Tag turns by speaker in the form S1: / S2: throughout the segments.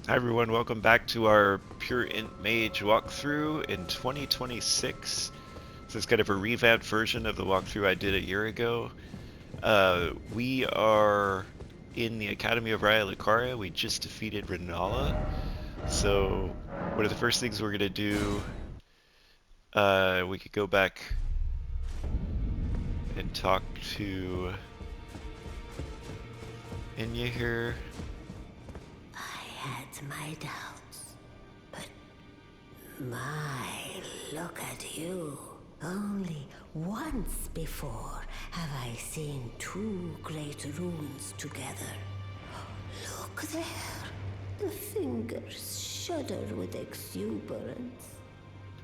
S1: Hi everyone, welcome back to our Pure Int Mage walkthrough in 2026. This is kind of a revamped version of the walkthrough I did a year ago. We are in the Academy of Raya Lucaria. We just defeated Renala. So one of the first things we're going to do, we could go back and talk to Inya here.
S2: I had my doubts, but look at you. Only once before have I seen two great runes together. Look there. The fingers shudder with exuberance.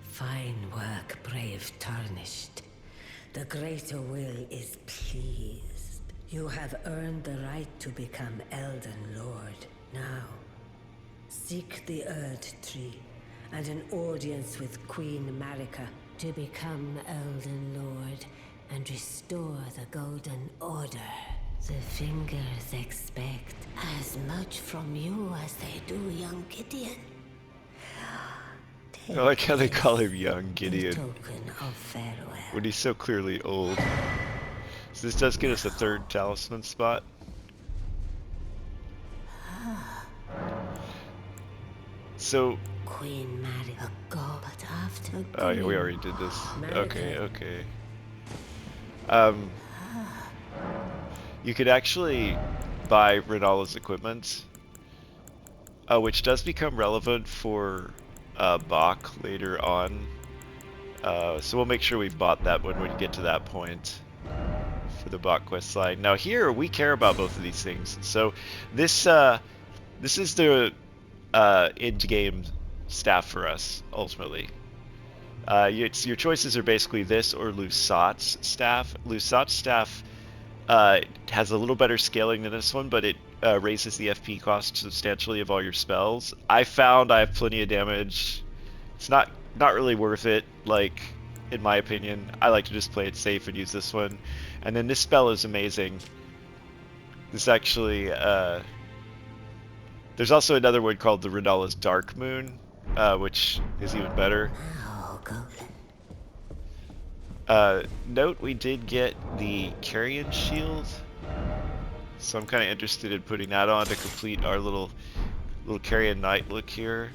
S2: Fine work, brave Tarnished. The greater will is pleased. You have earned the right to become Elden Lord. Now, seek the Erd Tree and an audience with Queen Marika to become Elden Lord and restore the Golden Order. The fingers expect as much from you as they do young Gideon.
S1: I like how they
S2: Take
S1: call
S2: this
S1: him young
S2: in
S1: Gideon
S2: token of farewell.
S1: when he's so clearly old. So this does get us a third talisman spot. So,
S2: Queen Marika, but after
S1: oh yeah, we
S2: going
S1: already did this. Okay,
S2: Marika.
S1: okay. Um, you could actually buy Renala's equipment, which does become relevant for Bach later on. So we'll make sure we've bought that when we get to that point for the Bach quest line. Now here we care about both of these things. So this is the end game staff for us ultimately. Your choices are basically this or Lusat's staff. Lusat's staff has a little better scaling than this one, but it raises the FP cost substantially of all your spells. I found I have plenty of damage. It's not really worth it, like, in my opinion. I like to just play it safe and use this one. And then this spell is amazing. This actually, there's also another one called the Renala's Dark Moon, which is even better.
S2: Now, Golden.
S1: Note we did get the Carrion Shield, so I'm kind of interested in putting that on to complete our little Carrion Knight look here.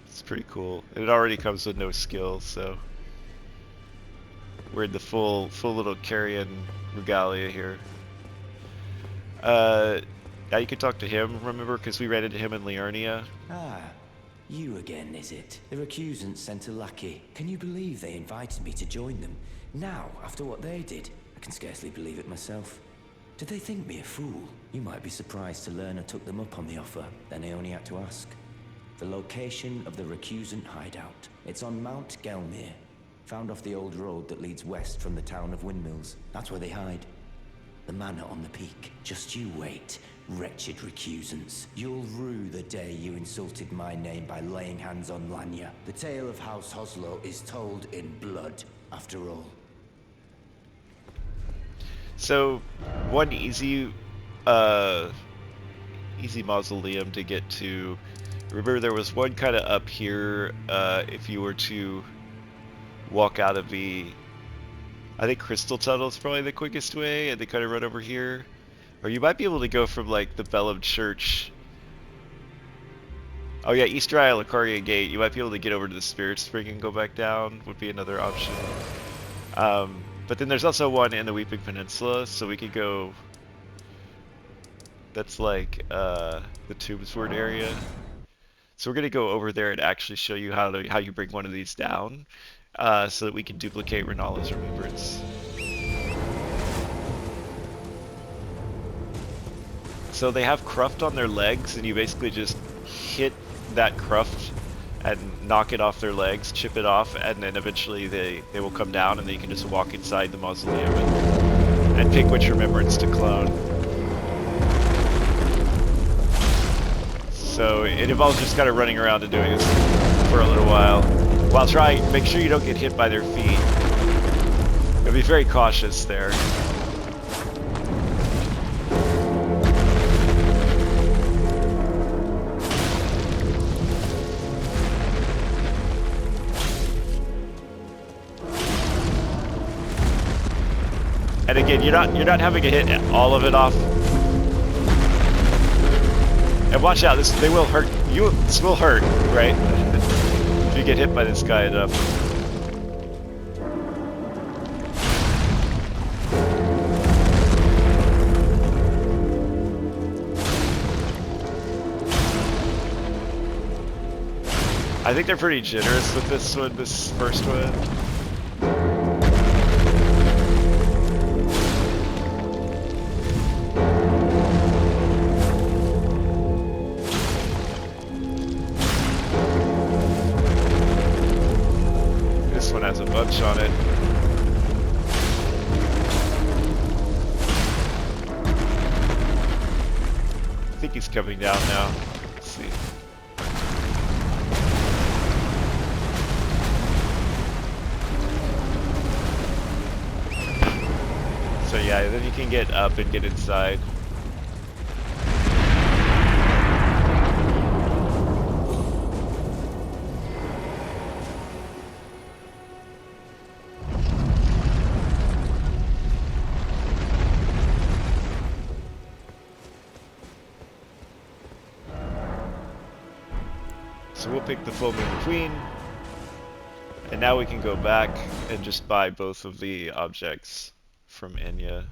S1: It's pretty cool. It already comes with no skill, so we're in the full little Carrion regalia here. Now you can talk to him, remember, because we ran into him in Liurnia.
S3: Ah, you again, is it? The recusants sent a lackey. Can you believe they invited me to join them? Now, after what they did, I can scarcely believe it myself. Did they think me a fool? You might be surprised to learn I took them up on the offer. Then I only had to ask. The location of the recusant hideout. It's on Mount Gelmir, found off the old road that leads west from the town of Windmills. That's where they hide. The manor on the peak. Just you wait, wretched recusants. You'll rue the day you insulted my name by laying hands on Lanya. The tale of House Hoslo is told in blood, after all.
S1: So, one easy mausoleum to get to. Remember, there was one kind of up here. If you were to walk out of I think Crystal Tunnel is probably the quickest way, and they kind of run over here. Or you might be able to go from like the Bellum Church. Oh yeah, East Raya Lucaria Gate. You might be able to get over to the Spirit Spring and go back down. Would be another option. But then there's also one in the Weeping Peninsula, so we could go. That's like the Tombsword area. So we're gonna go over there and actually show you how you bring one of these down, so that we can duplicate Renala's Remembrance. So they have cruft on their legs, and you basically just hit that cruft and knock it off their legs, chip it off, and then eventually they will come down, and then you can just walk inside the mausoleum and pick which remembrance to clone. So it involves just kind of running around and doing this for a little while. While make sure you don't get hit by their feet. You'll be very cautious there. And again, you're not having to hit all of it off. And watch out, they will hurt you. This will hurt, right? If you get hit by this guy enough. I think they're pretty generous with this one, this first one. This one has a bunch on it. I think he's coming down now. Let's see. So yeah, then you can get up and get inside. So we'll pick the Full Moon Queen. And now we can go back and just buy both of the objects from Enya.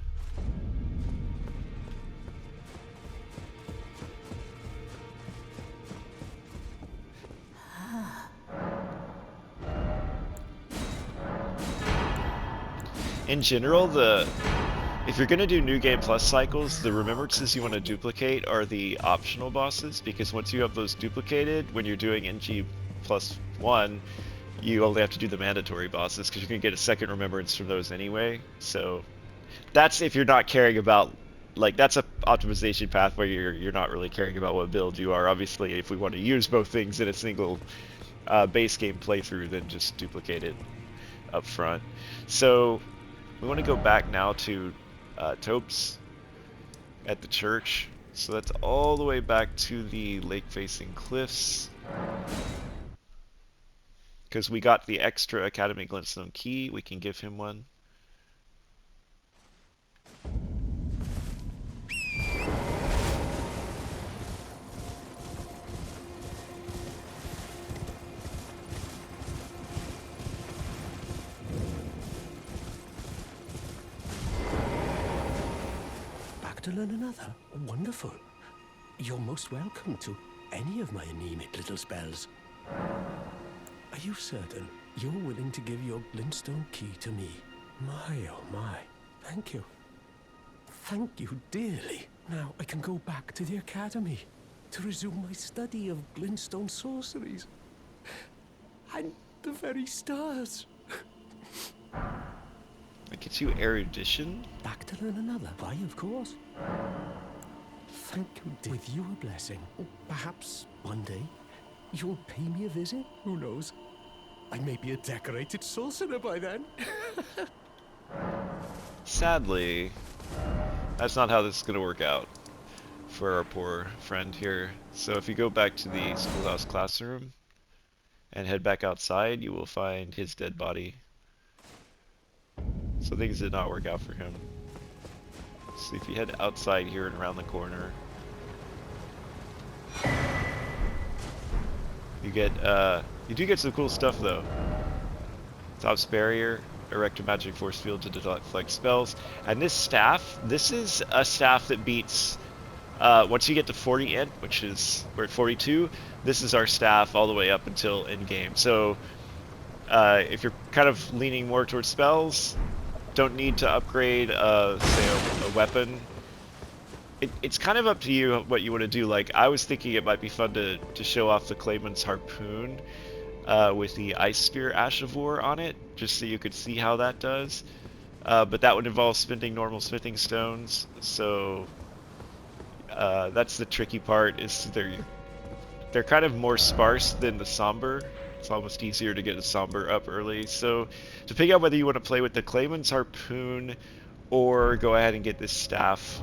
S1: In general, if you're gonna do New Game Plus cycles, the remembrances you want to duplicate are the optional bosses, because once you have those duplicated, when you're doing NG plus 1, you only have to do the mandatory bosses, because you're gonna get a second remembrance from those anyway. So that's if you're not caring about, like, that's a optimization path where you're not really caring about what build you are. Obviously, if we want to use both things in a single base game playthrough, then just duplicate it up front. So we want to go back now to Topes at the church. So that's all the way back to the lake-facing cliffs. Because we got the extra Academy Glintstone key, we can give him one.
S4: Back to learn another? Wonderful. You're most welcome to any of my anemic little spells. Are you certain you're willing to give your glintstone key to me? My, oh my. Thank you. Thank you dearly. Now I can go back to the academy to resume my study of glintstone sorceries. And the very stars.
S1: That gets you erudition.
S4: Back to learn another. Why, of course. Thank you, dear. With you a blessing. Perhaps one day you'll pay me a visit? Who knows? I may be a decorated sorcerer by then.
S1: Sadly, that's not how this is going to work out for our poor friend here. So if you go back to the schoolhouse classroom and head back outside, you will find his dead body. So things did not work out for him. So if you head outside here and around the corner, you do get some cool stuff though. Top's barrier, erect a magic force field to deflect spells, and this staff. This is a staff that beats. Once you get to 40 int, which is we're at 42. This is our staff all the way up until end game. So if you're kind of leaning more towards spells, don't need to upgrade, say a weapon. It's kind of up to you what you want to do. Like, I was thinking it might be fun to show off the Clayman's Harpoon with the Ice Spear Ash of War on it, just so you could see how that does. But that would involve spending normal smithing stones, so that's the tricky part, is they're kind of more sparse than the Somber. It's almost easier to get a Somber up early. So to pick out whether you want to play with the Clayman's Harpoon or go ahead and get this staff,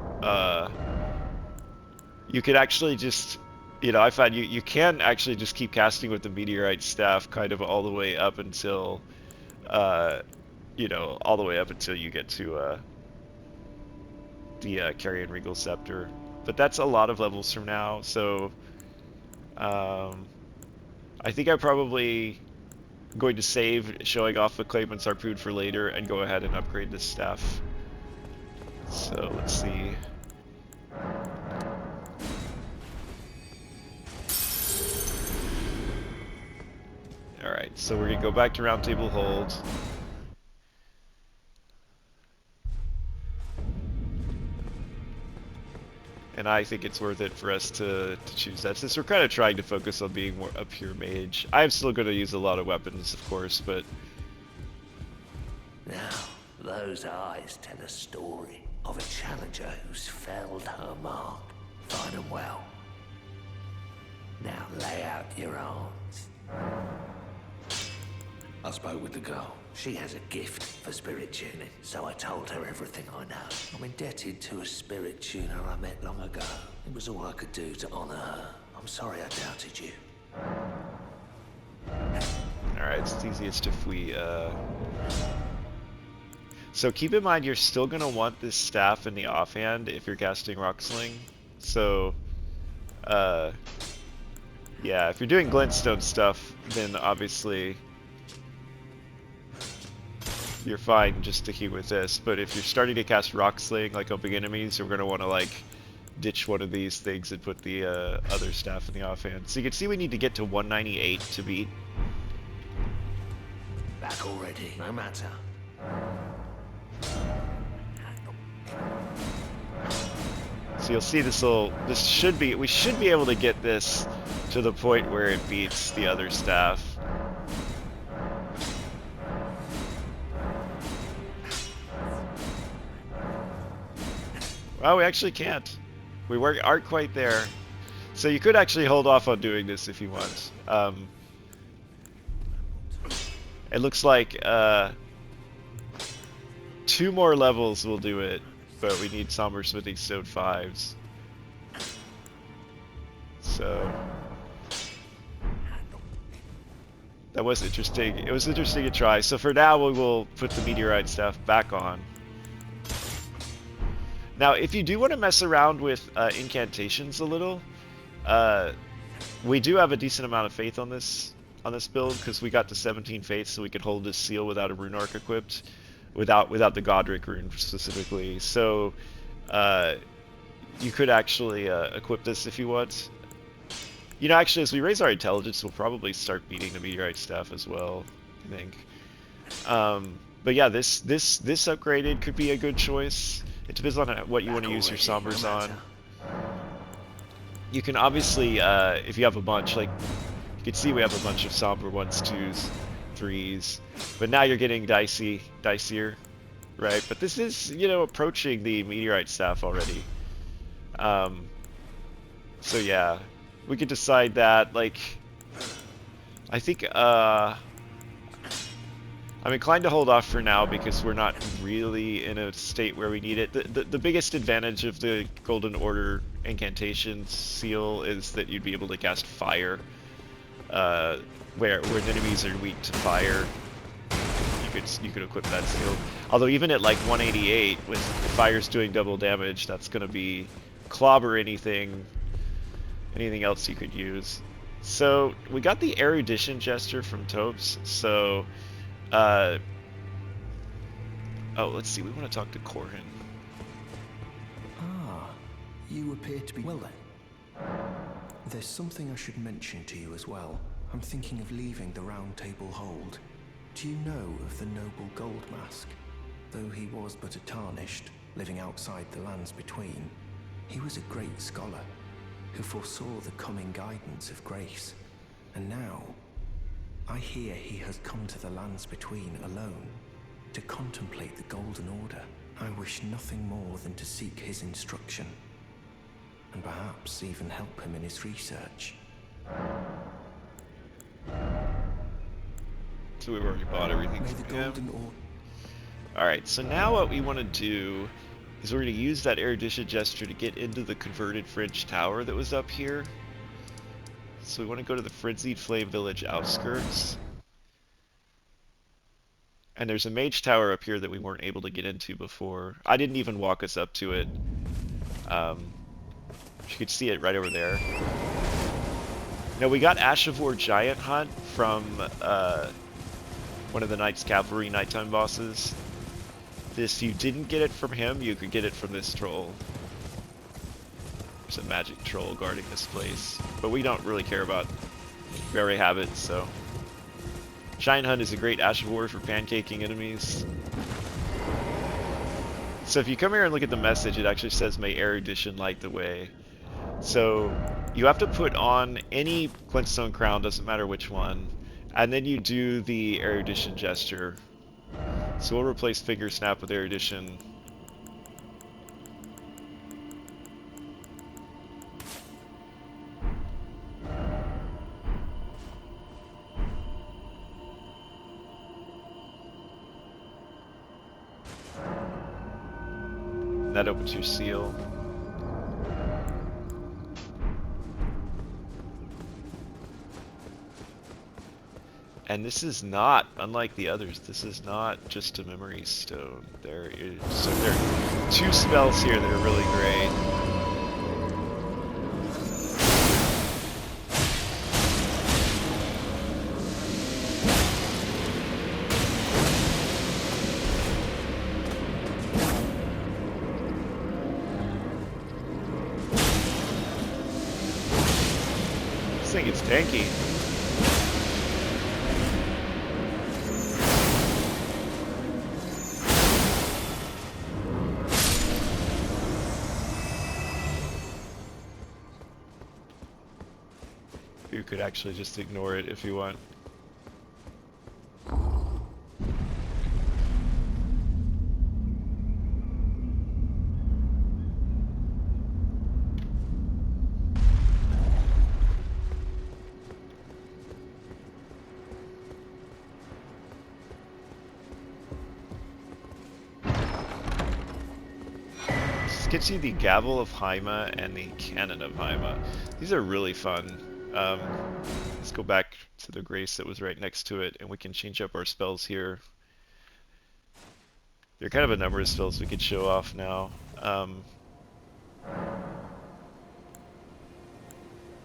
S1: you could actually just, I find you can actually just keep casting with the Meteorite staff kind of all the way up until, all the way up until you get to the Carrion Regal Scepter. But that's a lot of levels from now, so I think I'm probably going to save showing off the Claimant's Harpoon for later and go ahead and upgrade this staff. So let's see. Alright, so we're going to go back to Round Table Hold. And I think it's worth it for us to choose that, since we're kind of trying to focus on being more a pure mage. I'm still going to use a lot of weapons, of course, but...
S5: Now, those eyes tell a story of a challenger who's felled her mark. Find them well. Now lay out your arms. I spoke with the girl. She has a gift for spirit tuning, so I told her everything I know. I'm indebted to a spirit tuner I met long ago. It was all I could do to honor her. I'm sorry I doubted you.
S1: Alright, it's easiest if we, So keep in mind you're still going to want this staff in the offhand if you're casting Rock Sling. So, yeah, if you're doing Glintstone stuff, then obviously you're fine just sticking with this. But if you're starting to cast Rock Sling, like on big enemies, you're going to want to, like, ditch one of these things and put the other staff in the offhand. So you can see we need to get to 198 to beat.
S5: Back already, no matter.
S1: So you'll see we should be able to get this to the point where it beats the other staff. Well, we actually can't. We aren't quite there. So you could actually hold off on doing this if you want. It looks like 2 more levels will do it, but we need Somber Smithing Stone 5s. So that was interesting. It was interesting to try. So for now, we will put the Meteorite staff back on. Now, if you do want to mess around with incantations a little, we do have a decent amount of faith on this build, because we got to 17 faith, so we could hold this seal without a rune arc equipped, without the Godric rune specifically. So you could actually equip this if you want. You know, actually, as we raise our intelligence, we'll probably start beating the Meteorite staff as well, I think. But yeah, this upgraded could be a good choice. It depends on what you want to use your Sombers on. You can obviously, if you have a bunch, like, you can see we have a bunch of Somber 1s, 2s, 3s, but now you're getting dicier, right? But this is, you know, approaching the Meteorite staff already. So yeah, we could decide that, like, I think, I'm inclined to hold off for now because we're not really in a state where we need it. The biggest advantage of the Golden Order incantation seal is that you'd be able to cast fire, where enemies are weak to fire. You could equip that seal. Although even at like 188, with fire's doing double damage, that's gonna be clobber anything else you could use. So we got the erudition gesture from Topes. So oh, let's see. We want to talk to Corhin.
S3: Ah, you appear to be well then. There's something I should mention to you as well. I'm thinking of leaving the Round Table Hold. Do you know of the noble Gold Mask? Though he was but a tarnished, living outside the lands between, he was a great scholar who foresaw the coming guidance of grace. And now, I hear he has come to the lands between alone to contemplate the Golden Order. I wish nothing more than to seek his instruction, and perhaps even help him in his research.
S1: So we've already bought everything
S3: May
S1: from
S3: the
S1: him.
S3: Golden Order...
S1: Alright, so now what we want to do is we're going to use that erudition gesture to get into the converted French tower that was up here. So we want to go to the Frenzied Flame Village outskirts. And there's a mage tower up here that we weren't able to get into before. I didn't even walk us up to it. You could see it right over there. Now we got Ash of War Giant Hunt from one of the Knights Cavalry nighttime bosses. This, you didn't get it from him, you could get it from this troll. There's a magic troll guarding this place. But we don't really care about, we already have it, so. Giant Hunt is a great Ash of War for pancaking enemies. So if you come here and look at the message, it actually says, "May erudition light the way." So you have to put on any glintstone crown, doesn't matter which one, and then you do the erudition gesture. So we'll replace finger snap with erudition. That opens your seal. And this is not, unlike the others, this is not just a memory stone. There are 2 spells here that are really great. This thing is tanky. You could actually just ignore it if you want. This gets you the Gavel of Haima and the Cannon of Haima. These are really fun. Let's go back to the Grace that was right next to it, and we can change up our spells here. There are kind of a number of spells we could show off now.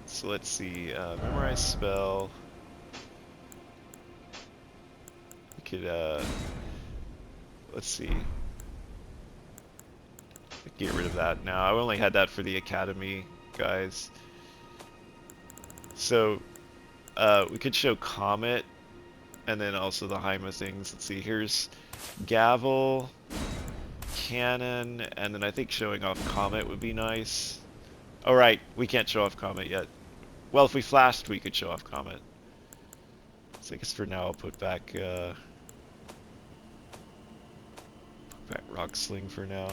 S1: So let's see, memorize spell. We could, let's see. Get rid of that now. I only had that for the Academy guys. So, we could show Comet, and then also the Haima things. Let's see, here's Gavel, Cannon, and then I think showing off Comet would be nice. Oh right, we can't show off Comet yet. Well, if we flashed, we could show off Comet. So I guess for now I'll put back Rock Sling for now.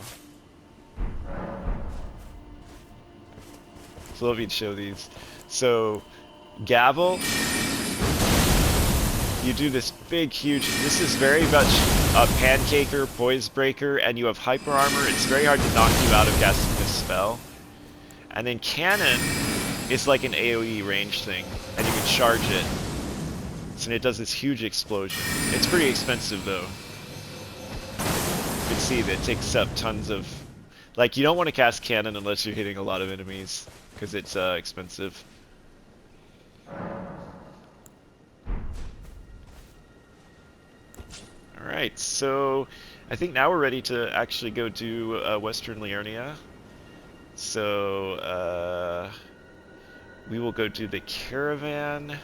S1: So let me show these. So, Gavel, you do this big, huge, this is very much a pancaker, poise breaker, and you have hyper armor. It's very hard to knock you out of casting this spell. And then Cannon is like an AoE range thing, and you can charge it. So it does this huge explosion. It's pretty expensive though. You can see that it takes up tons of, like, you don't want to cast Cannon unless you're hitting a lot of enemies, because it's expensive. Alright, so I think now we're ready to actually go do Western Liurnia. So we will go do the caravan.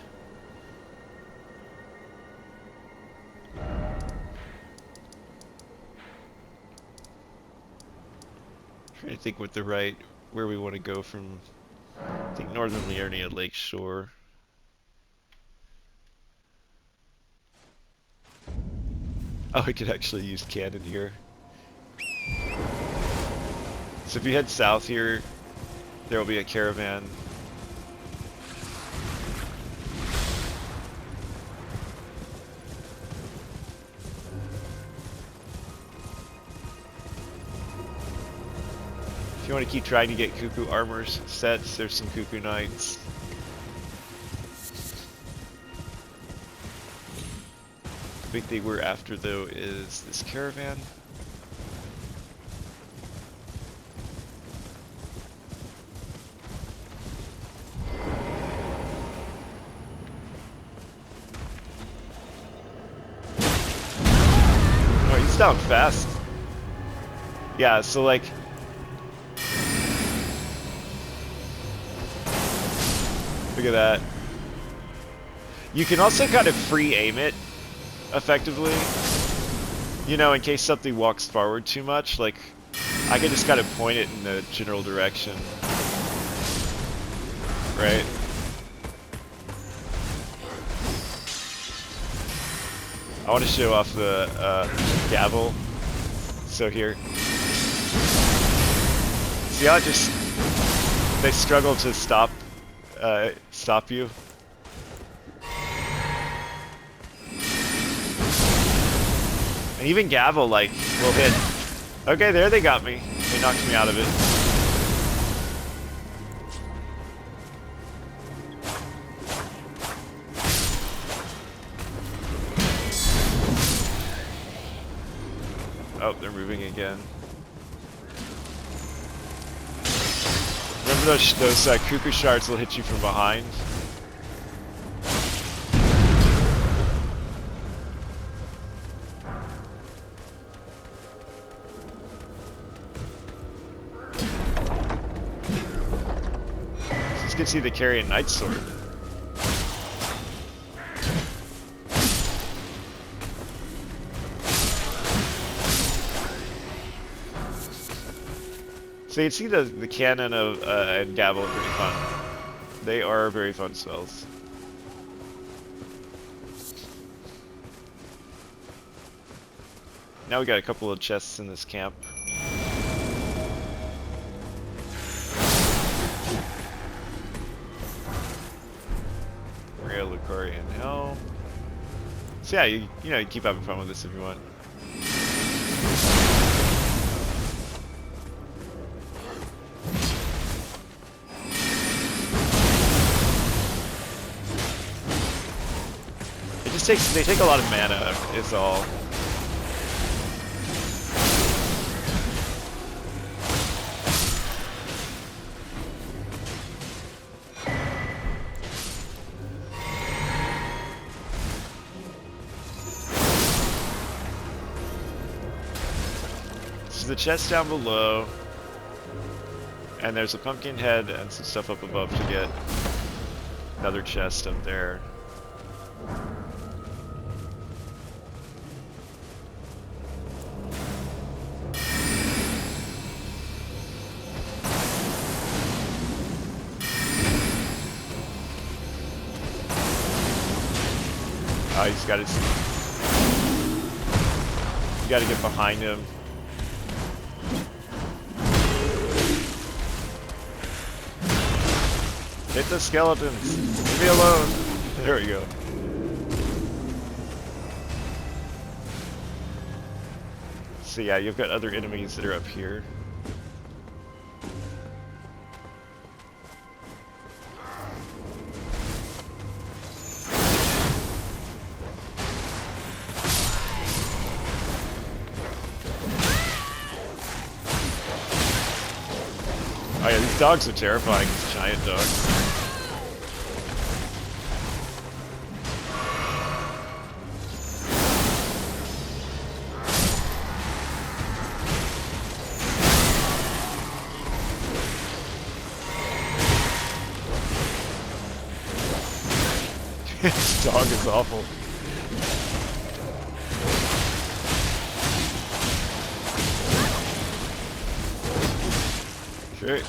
S1: Trying to think what where we want to go from. I think Northern Liurnia Lakeshore. Oh, I could actually use Cannon here. So if you head south here, there will be a caravan. If you want to keep trying to get Cuckoo armor sets, there's some Cuckoo Knights. big thing we're after, though, is this caravan. Oh, he's down fast. Yeah, so like... Look at that. You can also kind of free aim it effectively. You know, in case something walks forward too much, like I can just kind of point it in the general direction. Right? I want to show off the gavel. So here. See how it just... They struggle to stop you. And even gavel, like, will hit. Okay, there they got me. They knocked me out of it. Oh, they're moving again. Remember those cuckoo shards will hit you from behind? So you can see the Carrion Knight Sword. So you can see the cannon of and gavel are pretty fun. They are very fun spells. Now we got a couple of chests in this camp. Real Lucarian Helm. So yeah, you know, you keep having fun with this if you want. They take a lot of mana, is all. So the chest down below, and there's a pumpkin head and some stuff up above to get. Another chest up there. He's got his... You gotta get behind him. Hit the skeletons! Leave me alone! There we go. So yeah, you've got other enemies that are up here. Oh yeah, these dogs are terrifying, these giant dogs. This dog is awful. Okay.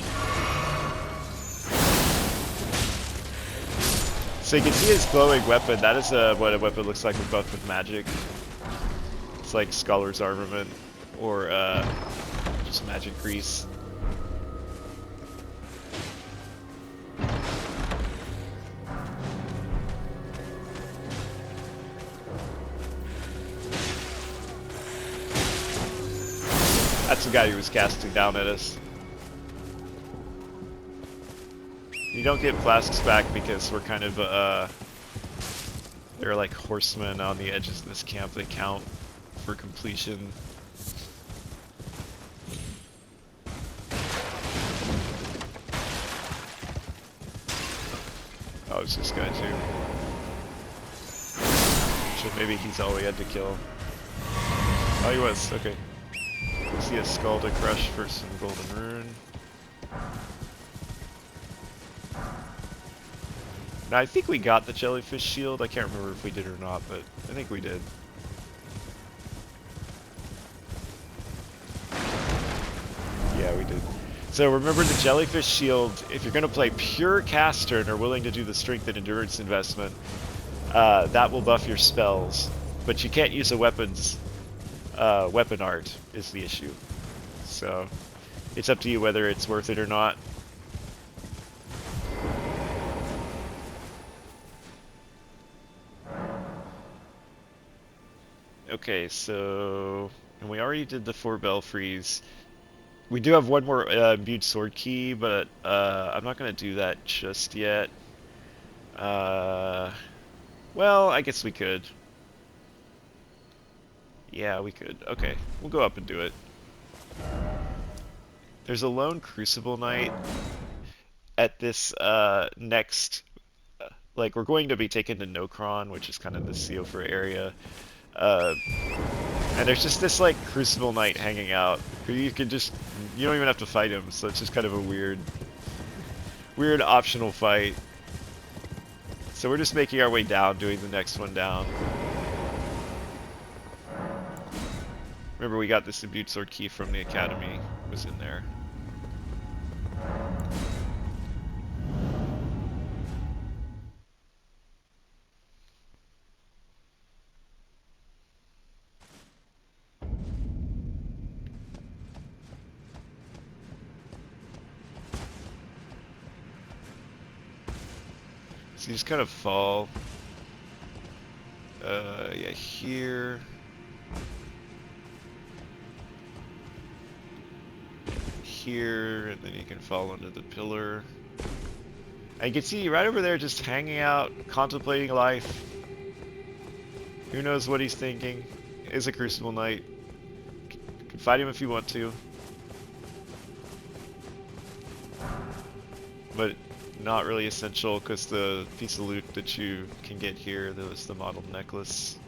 S1: So you can see his glowing weapon. That is what a weapon looks like when buffed with magic. It's like Scholar's Armament, or just magic grease. That's the guy who was casting down at us. You don't get flasks back because we're kind of There are like horsemen on the edges of this camp that count for completion. Oh, it's this guy too. So maybe he's all we had to kill. Oh, he was. Okay. See a skull to crush for some golden rune. Now, I think we got the jellyfish shield. I can't remember if we did or not, but I think we did. Yeah, we did. So remember the jellyfish shield, if you're going to play pure caster and are willing to do the strength and endurance investment, that will buff your spells. But you can't use a weapon art is the issue. So it's up to you whether it's worth it or not. Okay, so and we already did the 4 belfries. We do have one more imbued sword key, but I'm not going to do that just yet. Well, I guess we could. Yeah, we could. Okay, we'll go up and do it. There's a lone Crucible Knight at this next... like, we're going to be taken to Nokron, which is kind of the Seofor area. And there's just this, like, Crucible Knight hanging out. You can just... you don't even have to fight him, so it's just kind of a weird optional fight. So we're just making our way down, doing the next one down. Remember, we got this imbued sword key from the academy. It was in there. So you just kind of fall. Yeah, here. Here, and then you can fall under the pillar. And you can see right over there just hanging out, contemplating life. Who knows what he's thinking. Is a Crucible Knight. You can fight him if you want to. But not really essential, because the piece of loot that you can get here, that was the modeled necklace.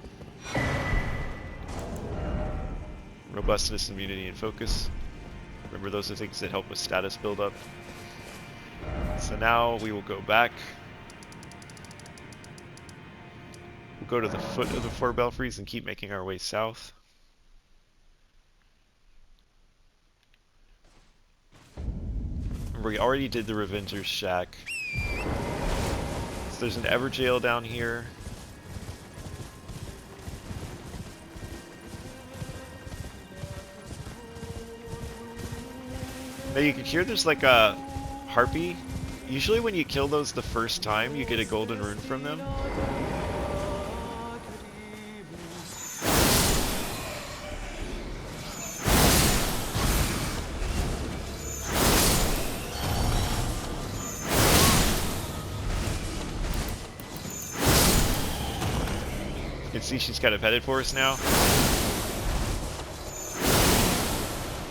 S1: Robustness, immunity, and focus. Remember, those are things that help with status build up. So now we will go back. We'll go to the foot of the 4 belfries and keep making our way south. Remember, we already did the Revenger's Shack. So there's an Everjail down here. Now you can hear there's like a harpy. Usually when you kill those the first time, you get a golden rune from them. You can see she's kind of headed for us now.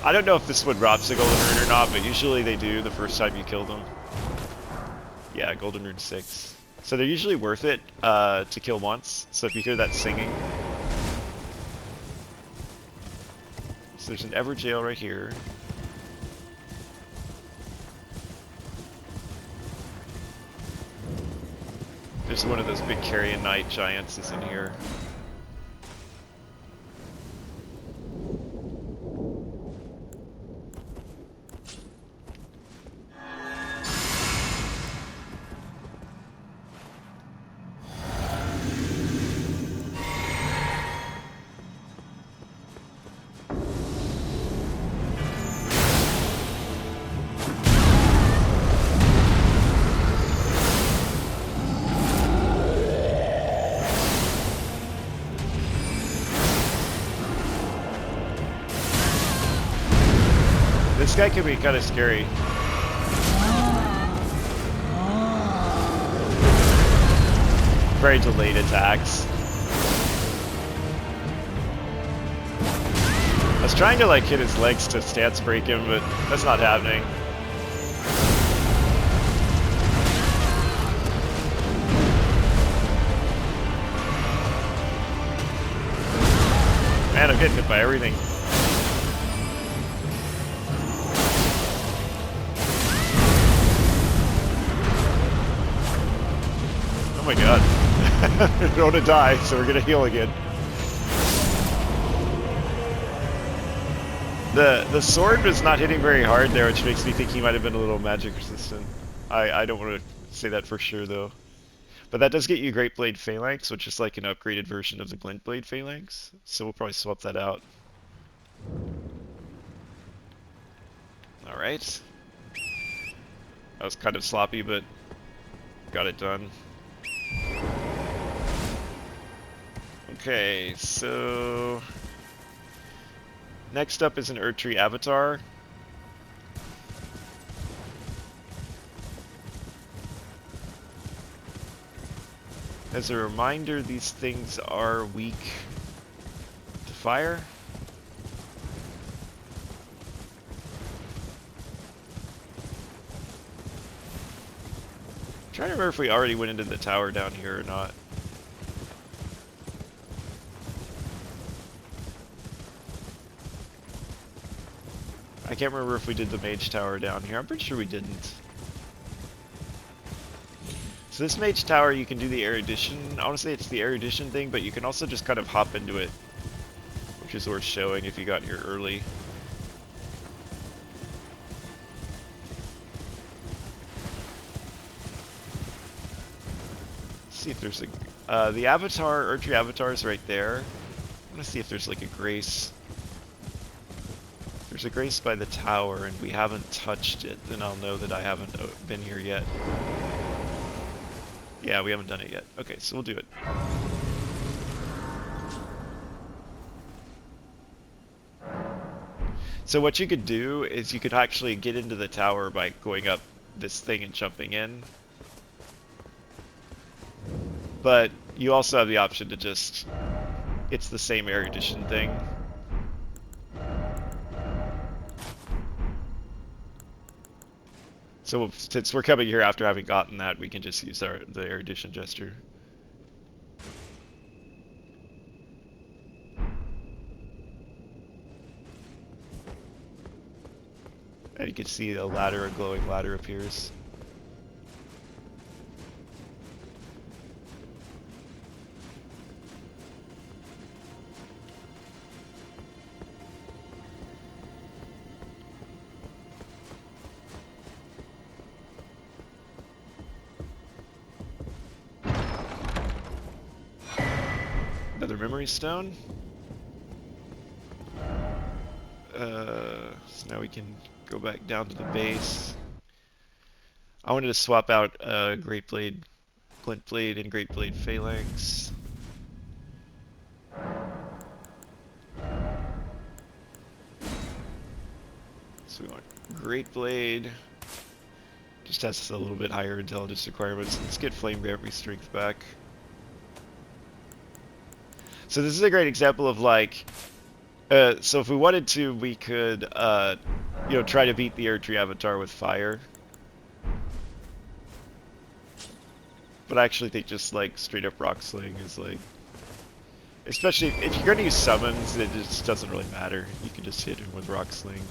S1: I don't know if this one drops a golden rune or not, but usually they do the first time you kill them. Yeah, golden rune 6. So they're usually worth it to kill once. So if you hear that singing. So there's an Everjail right here. There's one of those big Carrion Knight giants is in here. This guy can be kind of scary. very delayed attacks. I was trying to like hit his legs to stance break him, but that's not happening. Man, I'm getting hit by everything. Oh my god. I don't want to die, so we're gonna heal again. The sword was not hitting very hard there, which makes me think he might have been a little magic resistant. I don't want to say that for sure though. But that does get you Great Blade Phalanx, which is like an upgraded version of the Glint Blade Phalanx. So we'll probably swap that out. Alright. That was kind of sloppy, but got it done. Okay, so... next up is an Erdtree Avatar. As a reminder, these things are weak to fire. I'm trying to remember if we already went into the tower down here or not. I can't remember if we did the Mage Tower down here. I'm pretty sure we didn't. So this Mage Tower, you can do the erudition. Honestly, it's the erudition thing, but you can also just kind of hop into it, which is worth showing if you got here early. Let's see if there's a... the Avatar, Erdtree Avatar is right there. I'm gonna see if there's like a Grace. There's a Grace by the tower, and we haven't touched it, then I'll know that I haven't been here yet. Yeah, we haven't done it yet. Okay, so we'll do it. So what you could do is you could actually get into the tower by going up this thing and jumping in. But you also have the option to just... it's the same erudition thing. So since we're coming here after having gotten that, we can just use the erudition gesture. And you can see a ladder, a glowing ladder appears. Another memory stone. So now we can go back down to the base. I wanted to swap out Great Blade, Glint Blade, and Great Blade Phalanx. So we want Great Blade. Just has a little bit higher intelligence requirements. Let's get Flame Gravity Strength back. So this is a great example of like, so if we wanted to, we could, you know, try to beat the Erdtree Avatar with fire. But I actually think just like straight up Rock Sling is like, especially if you're going to use summons, it just doesn't really matter. You can just hit him with Rock Sling.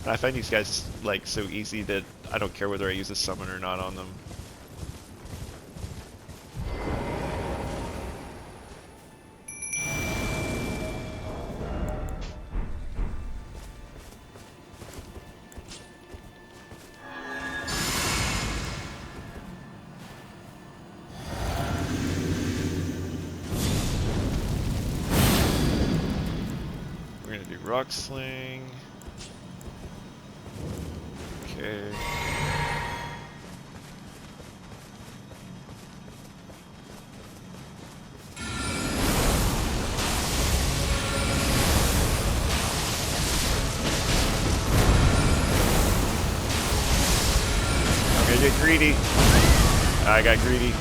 S1: I find these guys like so easy that I don't care whether I use a summon or not on them. We're gonna do Rock Sling. Okay. I'm gonna get greedy. I got greedy.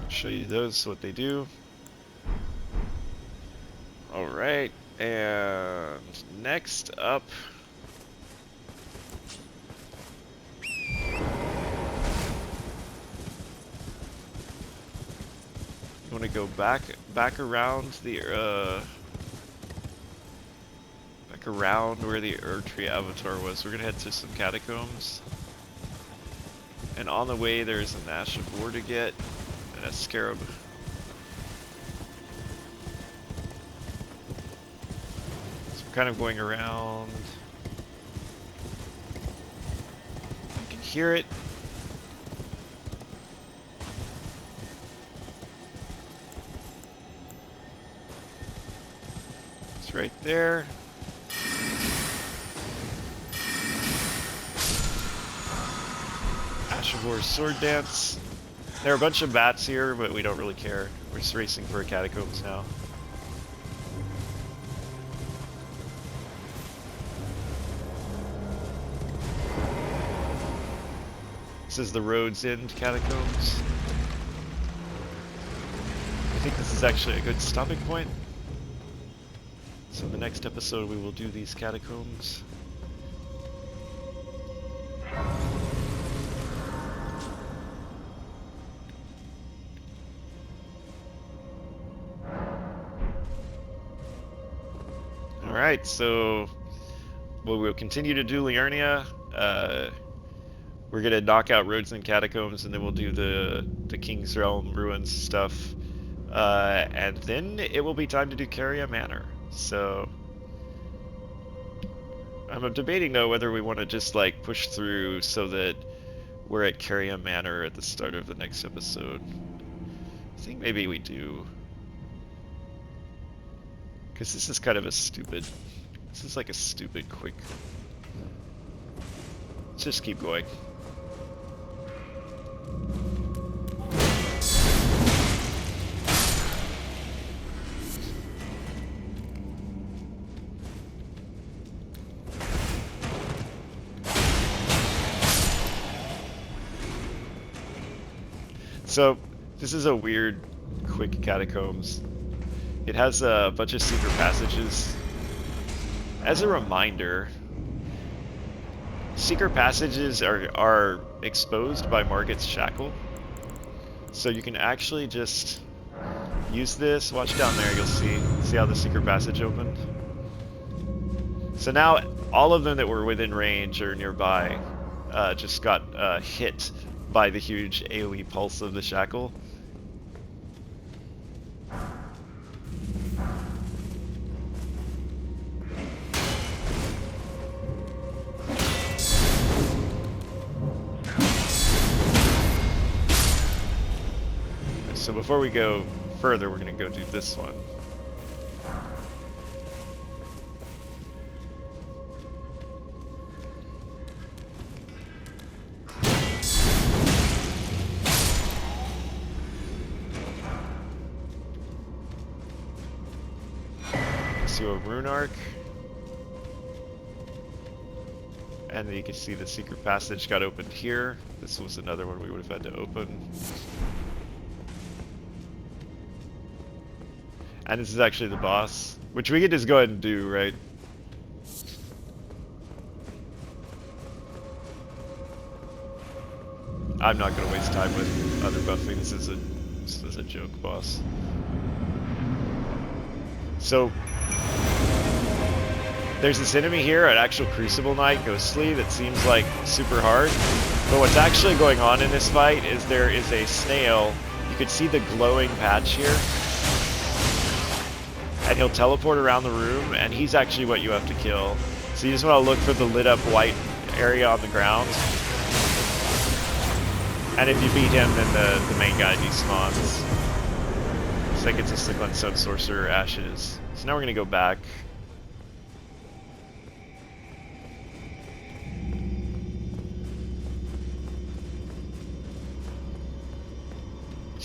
S1: Show you those, what they do. Alright, and next up, you want to go back around the back around where the Erdtree avatar was. We're gonna head to some catacombs, and on the way there's an Ash of War to get and a Scarab. So we're kind of going around. You can hear it. It's right there. Ash of War's Sword Dance. There are a bunch of bats here, but we don't really care. We're just racing for catacombs now. This is the Road's End catacombs. I think this is actually a good stopping point. So in the next episode we will do these catacombs. Alright, so we'll continue to do Liurnia. We're gonna knock out Roads and Catacombs, and then we'll do the King's Realm ruins stuff. And then it will be time to do Caria Manor. So I'm debating though whether we want to just like push through so that we're at Caria Manor at the start of the next episode. I think maybe we do. Because this is kind of a stupid... This is like a stupid quick... Let's just keep going. So, this is a weird, quick catacombs. It has a bunch of secret passages. As a reminder, secret passages are exposed by Margit's Shackle. So you can actually just use this. Watch down there, you'll see how the secret passage opened. So now all of them that were within range or nearby just got hit by the huge AoE pulse of the Shackle. So before we go further, we're going to go do this one. See a rune arc. And then you can see the secret passage got opened here. This was another one we would have had to open. And this is actually the boss, which we could just go ahead and do, right? I'm not going to waste time with other buffing. This is a joke boss. So there's this enemy here, an actual Crucible Knight, Ghostly, that seems like super hard. But what's actually going on in this fight is there is a snail. You could see the glowing patch here. And he'll teleport around the room, and he's actually what you have to kill. So you just want to look for the lit up white area on the ground. And if you beat him, then the main guy despawns. So I get to stick on Sub Sorcerer Ashes. So now we're going to go back.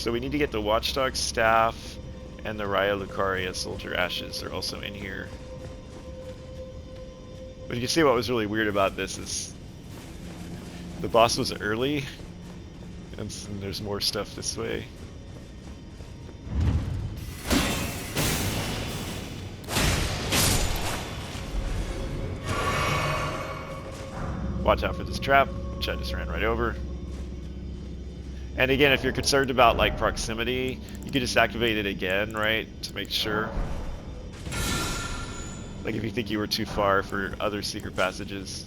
S1: So we need to get the Watchdog Staff and the Raya Lucaria Soldier Ashes. They're also in here. But you can see what was really weird about this is the boss was early, and there's more stuff this way. Watch out for this trap, which I just ran right over. And again, if you're concerned about like proximity, you can just activate it again, right, to make sure. Like if you think you were too far for other secret passages.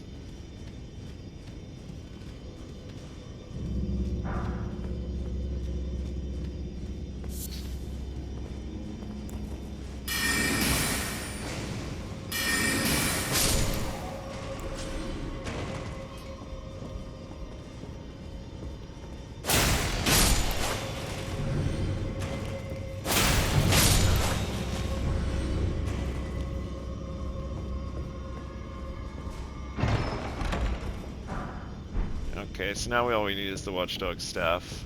S1: Okay, so now all we need is the Watchdog Staff.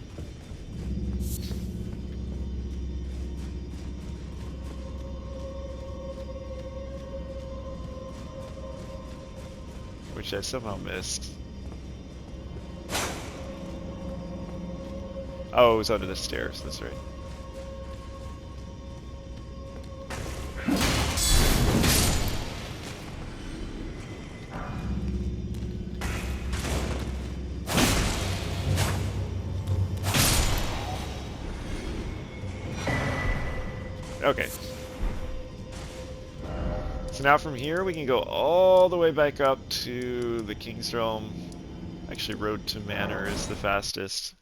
S1: Which I somehow missed. Oh, it was under the stairs, that's right. Okay. So now from here we can go all the way back up to the King's Realm. Actually, Road to Manor is the fastest.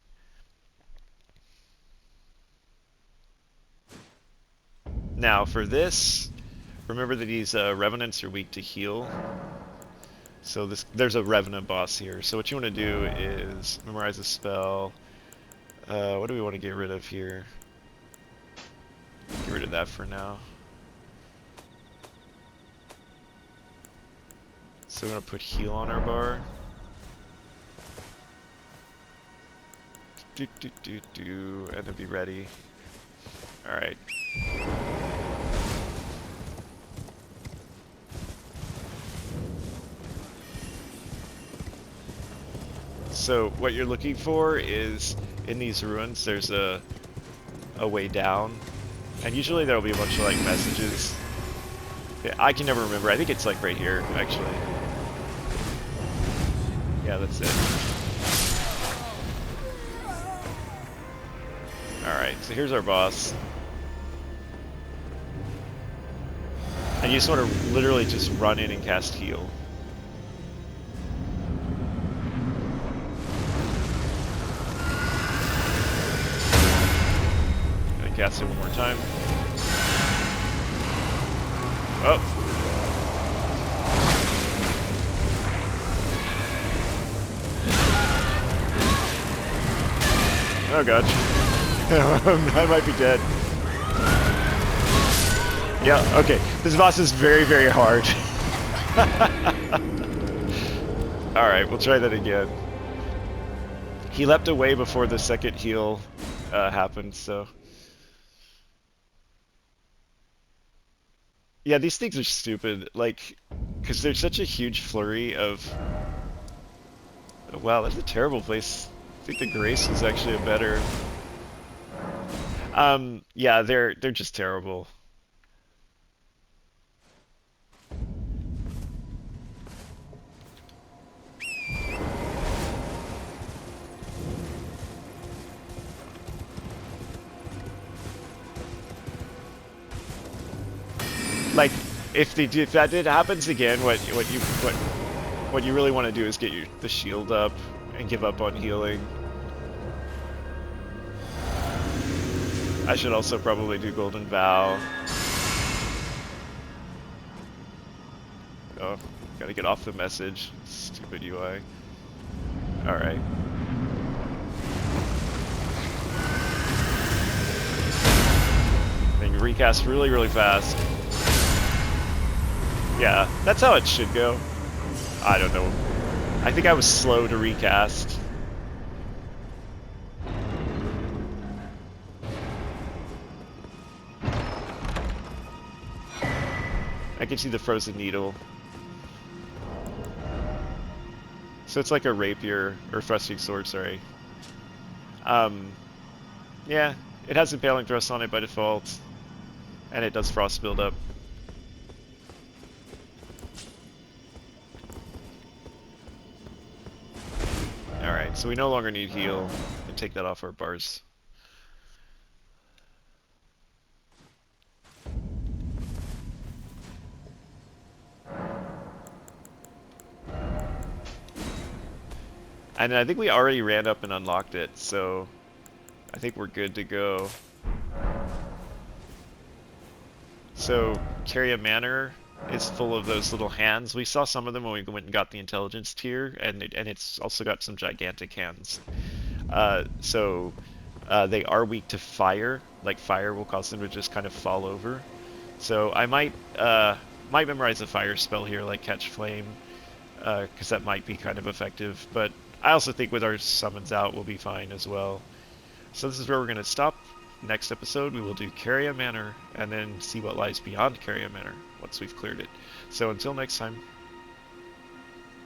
S1: Now for this, remember that these Revenants are weak to heal. So there's a Revenant boss here. So what you want to do is memorize a spell. What do we want to get rid of here? Get rid of that for now. So we're going to put heal on our bar. And then be ready. Alright. So what you're looking for is, in these ruins, there's a way down. And usually there'll be a bunch of like messages. Yeah, I can never remember. I think it's like right here, actually. Yeah, that's it. Alright, so here's our boss. And you just want to literally just run in and cast heal. Gonna cast it one more time. Oh! Oh god. I might be dead. Yeah, okay. This boss is very, very hard. Alright, we'll try that again. He leapt away before the second heal happened, so... Yeah, these things are stupid, like, because there's such a huge flurry of... Oh, wow, that's a terrible place. I think the Grace is actually a better... yeah, they're just terrible. Like, if that happens again, what you really want to do is get the shield up and give up on healing. I should also probably do Golden Vow. Oh, gotta get off the message. Stupid UI. Alright. Then you recast really, really fast. Yeah, that's how it should go. I don't know. I think I was slow to recast. I can see the frozen needle. So it's like a rapier, or thrusting sword, sorry. Yeah, it has impaling thrust on it by default, and it does frost buildup. Alright, so we no longer need heal, and take that off our bars. And I think we already ran up and unlocked it, so I think we're good to go. So, Carria Manor is full of those little hands. We saw some of them when we went and got the intelligence tier, and it's also got some gigantic hands. They are weak to fire. Like, fire will cause them to just kind of fall over. So I might memorize a fire spell here, like Catch Flame, because that might be kind of effective. But I also think with our summons out, we'll be fine as well. So this is where we're going to stop. Next episode, we will do Carria Manor, and then see what lies beyond Carria Manor once we've cleared it. So until next time.